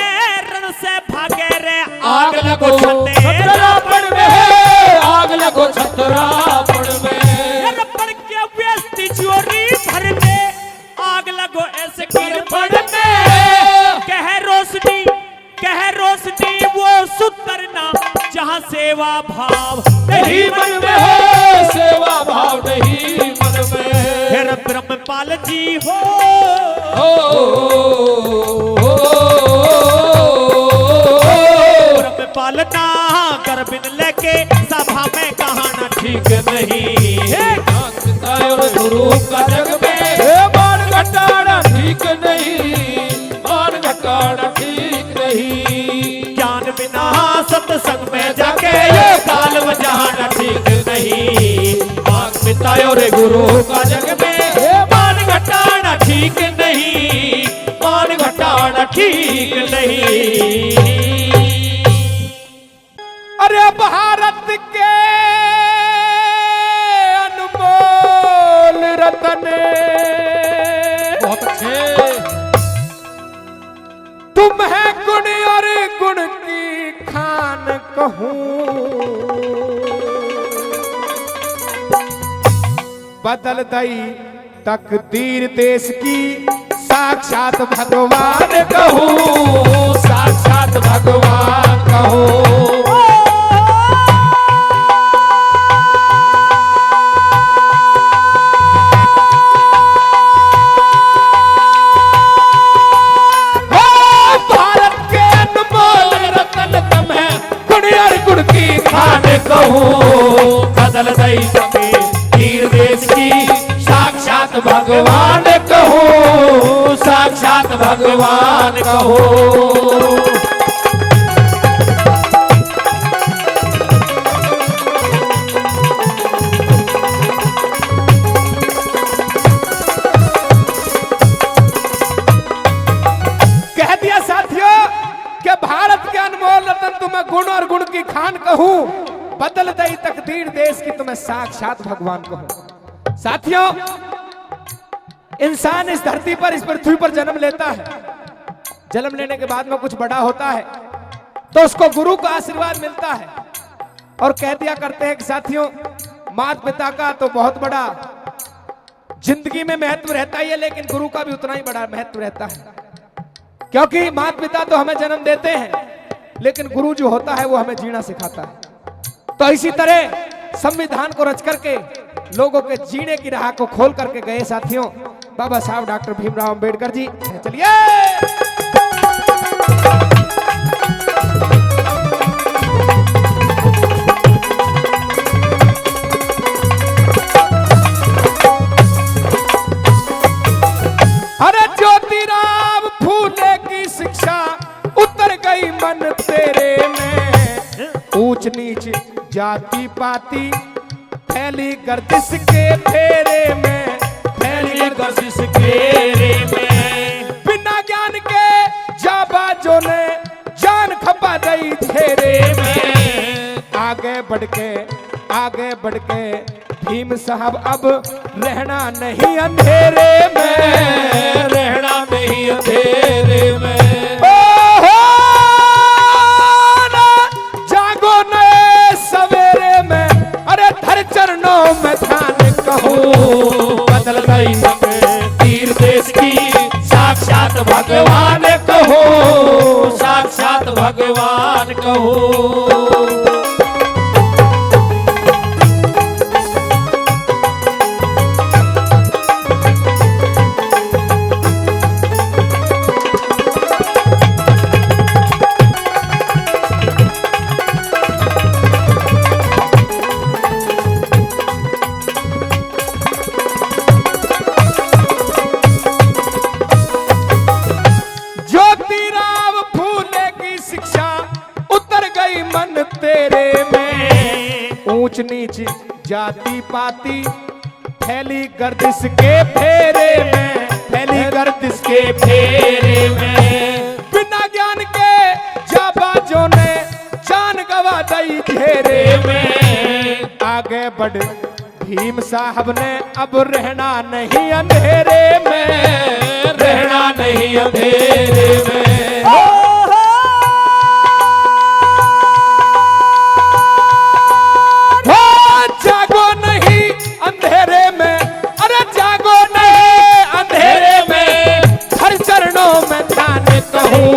Speaker 4: रण से भागे रे,
Speaker 3: आग लगो छतरापण में, आग लगो छतरापण में,
Speaker 4: रपड़ के व्यस्ति चोरी भर में, आग लगो ऐसे गिरपड़ में, कह रोशनी वो सुतरना जहाँ सेवा भाव
Speaker 3: नहीं मन में हो, सेवा भाव नहीं मन में,
Speaker 4: फिर ब्रह्मपाल जी हो, ब्रह्मपाल ना कर बिन लेके सभा में कहना ठीक नहीं है।
Speaker 3: और गुरु का जग में मान घटाना ठीक नहीं, मान घटाना ठीक नहीं,
Speaker 4: ज्ञान बिना सत्संग में जाके ये काल बजाना ठीक नहीं,
Speaker 3: मांग पिता और गुरु का जग में मान घटाना ठीक नहीं, मान घटाना ठीक नहीं।
Speaker 1: अरे भारत के अनमोल रतन,
Speaker 3: बहुत अच्छे।
Speaker 1: तुम है गुण और गुण की खान कहूं, बदल दई तकदीर देश की, साक्षात भगवान
Speaker 3: कहूँ, साक्षात भगवान कहूँ, कहूँ, बदल दई तकदीर देश की, साक्षात भगवान कहूँ, साक्षात भगवान कहूँ।
Speaker 1: कह दिया साथियों कि भारत के अनमोल रतन तुम्हें गुण और गुण की खान कहूं, बदल दई तकदीर देश की तुम्हें साक्षात भगवान कहूं। साथियों, इंसान इस धरती पर, इस पृथ्वी पर जन्म लेता है, जन्म लेने के बाद में कुछ बड़ा होता है तो उसको गुरु का आशीर्वाद मिलता है। और कह दिया करते हैं कि साथियों, माता पिता का तो बहुत बड़ा जिंदगी में महत्व रहता ही है, लेकिन गुरु का भी उतना ही बड़ा महत्व रहता है, क्योंकि माता पिता तो हमें जन्म देते हैं, लेकिन गुरु जो होता है वो हमें जीना सिखाता है। तो इसी तरह संविधान को रच करके लोगों के जीने की राह को खोल करके गए साथियों बाबा साहब डॉक्टर भीमराव अंबेडकर जी। चलिए अरे ज्योतिराव फूले की शिक्षा उतर गई मन तेरे में, ऊंच नीच जाति पाति फैली गर्दिश के फेरे में, फैली गर्दिश के फेरे में, बिना ज्ञान के जाबाजों ने जान खपा दी घेरे में। आगे बढ़ के भीम साहब अब रहना नहीं अंधेरे में,
Speaker 3: रहना नहीं अंधेरे में,
Speaker 1: जागो नए सवेरे में, अरे धर चरण
Speaker 3: भगवान कहूँ।
Speaker 1: ज्योतिराव फूले की शिक्षा उतर गई मन तेरे में, ऊंच नीच जाति पाति फैली गर्दिश के फेरे में, फैली गर्दिश के फेरे में। बिना ज्ञान के जाबाजों ने जान गवा दी घेरे में, आगे बढ़ भीम साहब ने अब रहना नहीं अंधेरे में,
Speaker 3: रहना नहीं अंधेरे में।
Speaker 1: जागो नहीं अंधेरे में, अरे जागो नहीं अंधेरे में, हर चरणों में ध्यान कहूँ।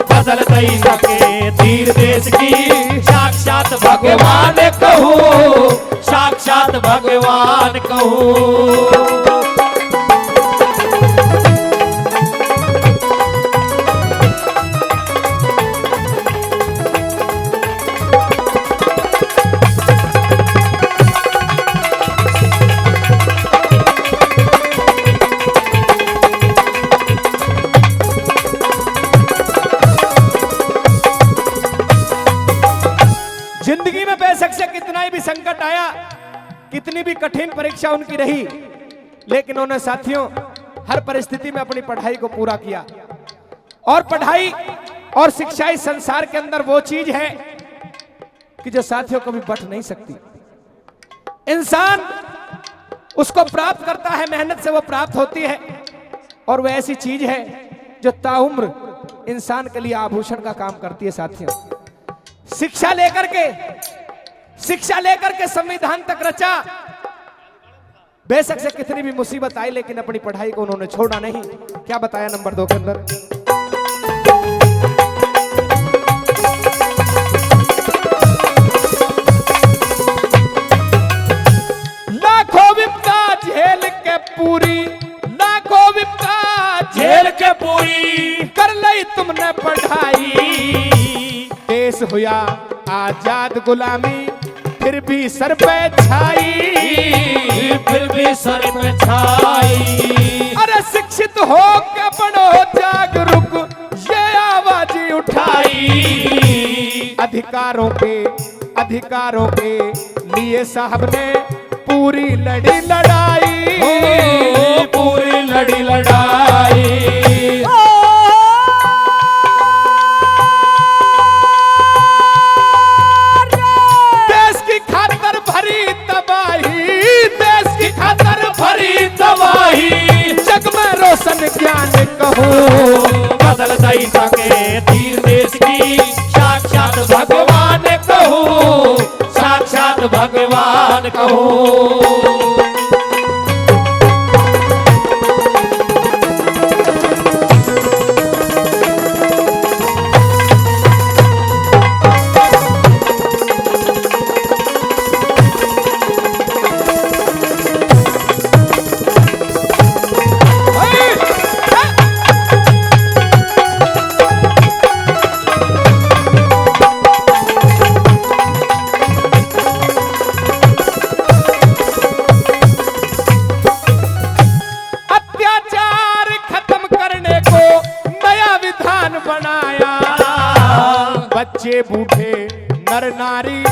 Speaker 3: बदल नहीं सके तीर देश की साक्षात भगवान कहूँ, साक्षात भगवान कहूँ।
Speaker 1: जिंदगी में बेशक से कितना ही भी संकट आया, कितनी भी कठिन परीक्षा उनकी रही, लेकिन उन्होंने साथियों हर परिस्थिति में अपनी पढ़ाई को पूरा किया। और पढ़ाई और शिक्षा इस संसार के अंदर वो चीज है कि जो साथियों कभी बट नहीं सकती। इंसान उसको प्राप्त करता है, मेहनत से वो प्राप्त होती है, और वह ऐसी चीज है जो ताउम्र इंसान के लिए आभूषण का काम करती है। साथियों शिक्षा लेकर के संविधान तक रचा। बेशक से कितनी भी मुसीबत आई, लेकिन अपनी पढ़ाई को उन्होंने छोड़ा नहीं। क्या बताया नंबर 2 के अंदर? लाखों विपदा झेल के पूरी, लाखों विपदा झेल के पूरी कर ली तुमने पढ़ाई। देश हुआ आजाद गुलामी फिर भी सर पे छाई,
Speaker 3: फिर भी सर पे छाई।
Speaker 1: अरे शिक्षित हो के बनो जागरूक, ये आवाज उठाई। अधिकारों के लिए साहब ने पूरी लड़ी लड़ाई,
Speaker 3: पूरी लड़ी लड़ाई।
Speaker 1: जग में रोशन ज्ञान
Speaker 3: कहूँ, बदल नहीं सके तीर देश की साक्षात भगवान कहूँ, साक्षात भगवान कहूँ।
Speaker 1: बच्चे बूढ़े नर नारी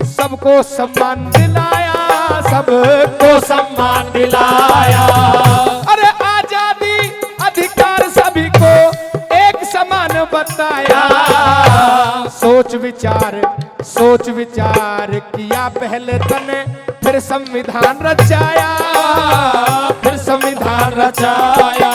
Speaker 1: सबको सम्मान दिलाया, सबको
Speaker 3: सम्मान दिलाया।
Speaker 1: अरे आजादी अधिकार सभी को एक समान बताया। सोच विचार किया पहले तने, फिर संविधान रचाया,
Speaker 3: फिर संविधान रचाया।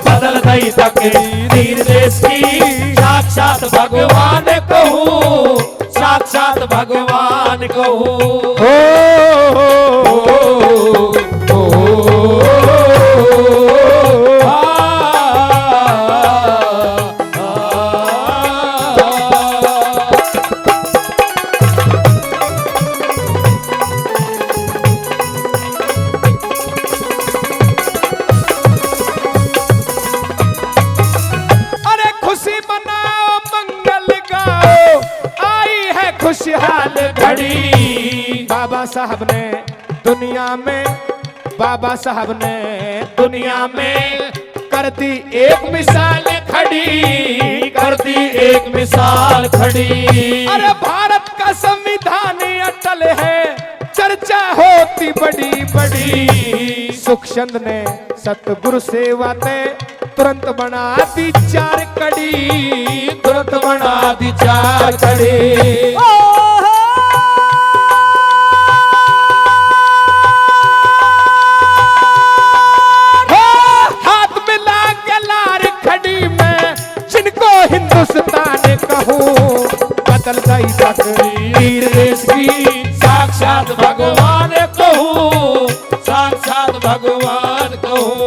Speaker 1: बदल नहीं
Speaker 3: तकदीर देश की, साक्षात भगवान कहूँ, साक्षात भगवान कहूँ।
Speaker 1: अरे खुशी मनाओ मंगल गाओ, आई है खुशहाल घड़ी। बाबा साहब ने दुनिया में, बाबा साहब ने दुनिया में कर दी एक मिसाल खड़ी,
Speaker 3: कर दी एक मिसाल खड़ी।
Speaker 1: अरे भारत का संविधान अटल है, चर्चा होती बड़ी बड़ी। सुखचंद ने सतगुरु सेवा ते तुरंत बना दी 4 कड़ी,
Speaker 3: तुरंत बना दी 4 कड़ी।
Speaker 1: हाथ मिला के लार खड़ी में, जिनको हिंदुस्तान कहूँ, बदल गई तकदीर
Speaker 3: देश की, साक्षात भगवान कहूँ, साक्षात भगवान कहूँ।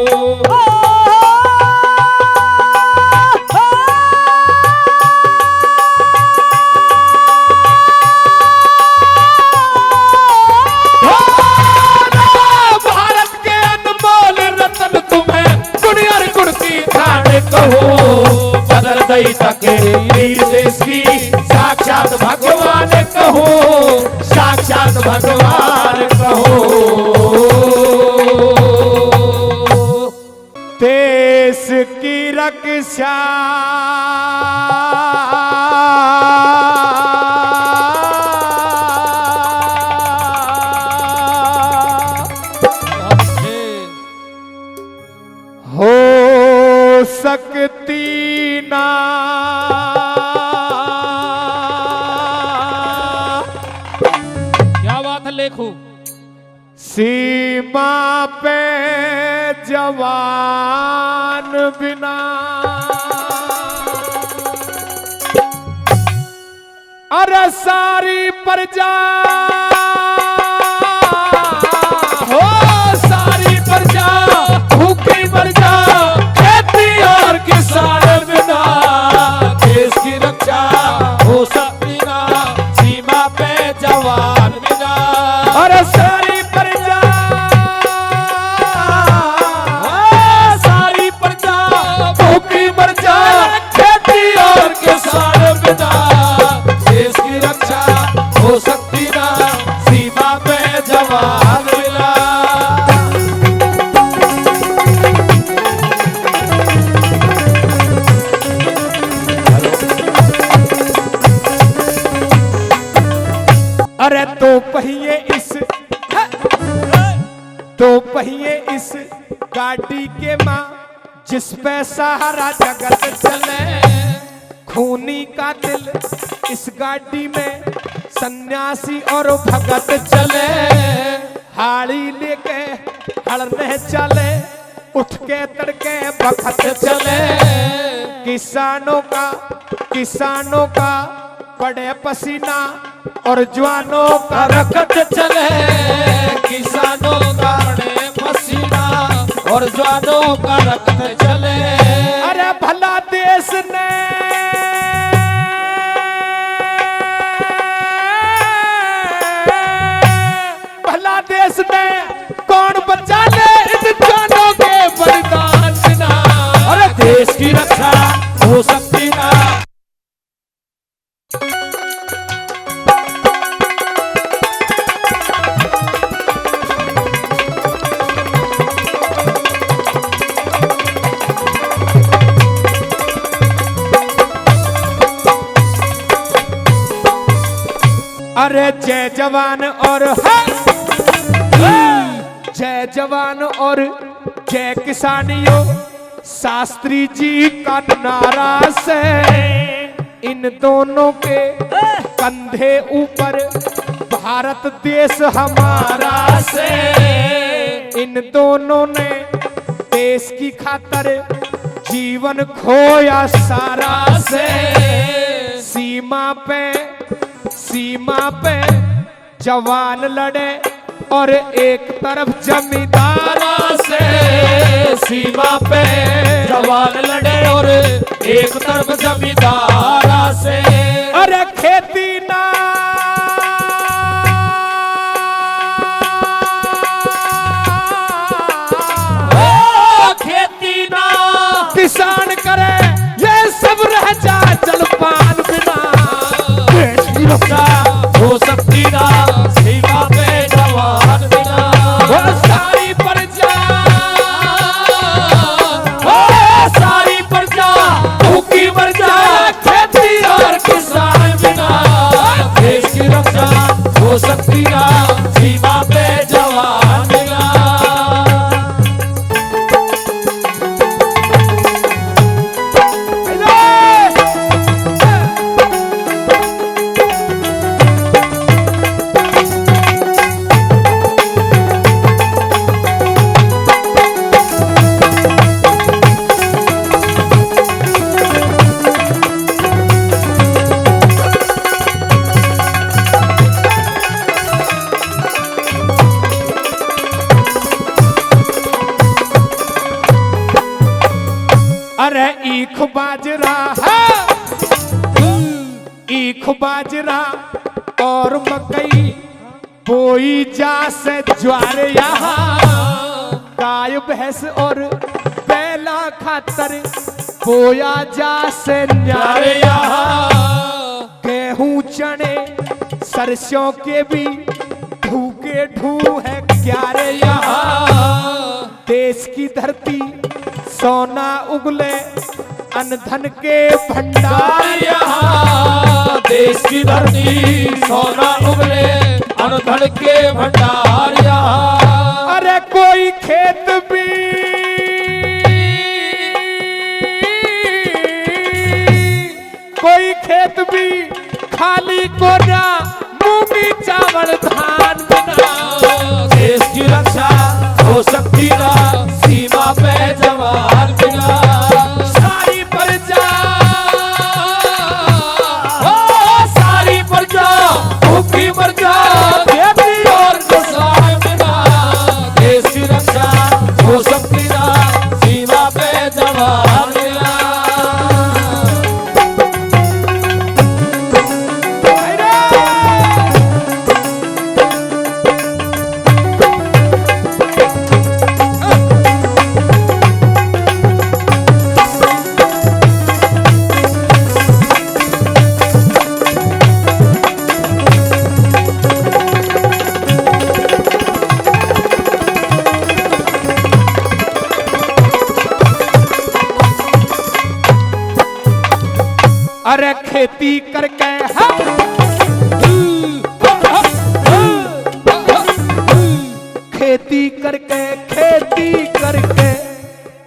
Speaker 1: भारत के अनमोल रत्न तुम्हें दुनिया गुण की खान
Speaker 3: कहूँ, बदल गई तकदीर देश की, साक्षात भगवान कहूँ, साक्षात भगवान कहूँ।
Speaker 1: देश की रक्षा हो सकती ना,
Speaker 4: क्या बात है लेखू।
Speaker 1: सीमा पे जवान बिना, अरे सारी प्रजा हो, सारी प्रजा भूखी मर जा, खेती और किसान बिना,
Speaker 3: देश की रक्षा हो सकती ना, सीमा पे जवान बिना।
Speaker 1: अरे सारी प्रजा,
Speaker 3: सारी प्रजा भूखी मर जा, खेती और किसान बिना, देश की रक्षा हो सकती ना, सीमा पे जवान बिना।
Speaker 1: अरे तो पहिए इस, तो पहिए इस गाड़ी के माँ, जिस पे सहारा जगत चले। खूनी का दिल इस गाड़ी में, सन्यासी और भगत चले। हाड़ी लेके हड़ने चले, उठ के तड़के बखत चले। किसानों का पड़े पसीना, और जवानों का रखत चले।
Speaker 3: किसानों का पड़े पसीना, और जवानों का रक्त चले।
Speaker 1: अरे भला देश ने कौन बचा ले इन जानों के बलिदान बिना।
Speaker 3: अरे देश की रक्षा हो सकती ना।
Speaker 1: अरे जय जवान और जय जवान और जय किसानियों, शास्त्री जी का नारा से इन दोनों के कंधे ऊपर भारत देश हमारा से। इन दोनों ने देश की खातर जीवन खोया सारा से सीमा पे जवान लड़े और एक तरफ जमींदार
Speaker 3: से सीमा पे जवान लड़े और एक तरफ जमींदार से।
Speaker 1: अरे खेती ना
Speaker 3: खेती ना
Speaker 1: किसान करे ये सब रह जा जलपान बिना
Speaker 3: देश की रक्षा हो सकती ना सीमा पे जवान बिना।
Speaker 1: वो सारी प्रजा
Speaker 3: सारी प्रजा भूखी मर जा खेती और किसान बिना देश की रक्षा हो सकती ना सीमा पे जवान बिना।
Speaker 1: अरे ईख बाजरा और मकई बोई जा से ज्वार यहाँ गाय भैंस और बैला खातर बोया जा से न्यार यहाँ गेहूं चने सरसों के भी ढूके ढू है क्यारे यहाँ देश की धरती सोना उगले अनधन के भंडार
Speaker 3: यहाँ देश की धरती सोना उगले अनधन के भंडार यहाँ।
Speaker 1: अरे कोई खेत भी खाली कोना मूंगी चावल धान बिना
Speaker 3: देश की रक्षा हो सकती ना सीमा पे जवान बिना।
Speaker 1: सारी प्रजा
Speaker 3: सारी प्रजा भूखी मर जा खेती और किसान बिना देश की रक्षा हो सकती ना सीमा पे जवान बिना।
Speaker 1: अरे खेती करके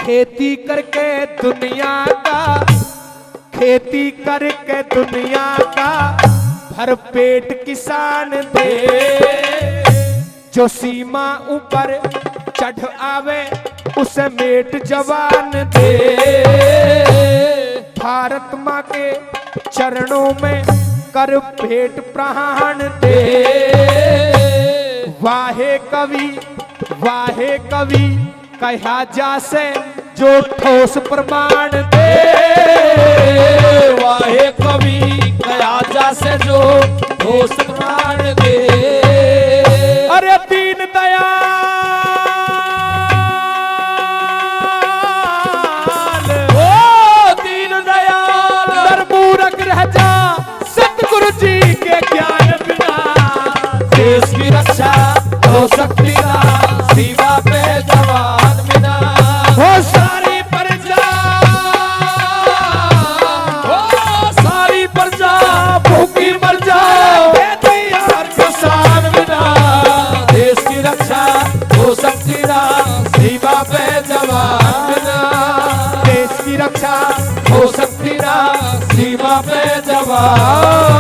Speaker 1: खेती करके दुनिया का भर पेट किसान दे जो सीमा ऊपर चढ़ आवे उसे मेट जवान दे भारत माँ के चरणों में कर भेंट प्राण दे वाहे कवि कहा जा से जो ठोस प्रमाण दे
Speaker 3: वाहे कवि कहा जा से जो ठोस प्रमाण दे।
Speaker 1: अरे दीन दयाल
Speaker 3: दीन दयाल
Speaker 1: नरमूरख रह जा सतगुरु जी के ज्ञान बिना
Speaker 3: देश की रक्षा हो सकती ना सीमा पे जवान बिना।
Speaker 1: वो सारी प्रजा
Speaker 3: भूखी मर जा खेती और किसान बिना देश की रक्षा हो सकती ना सीमा पे जवान बिना।
Speaker 1: देश की रक्षा
Speaker 3: हो सकती ना सीमा पे जवान।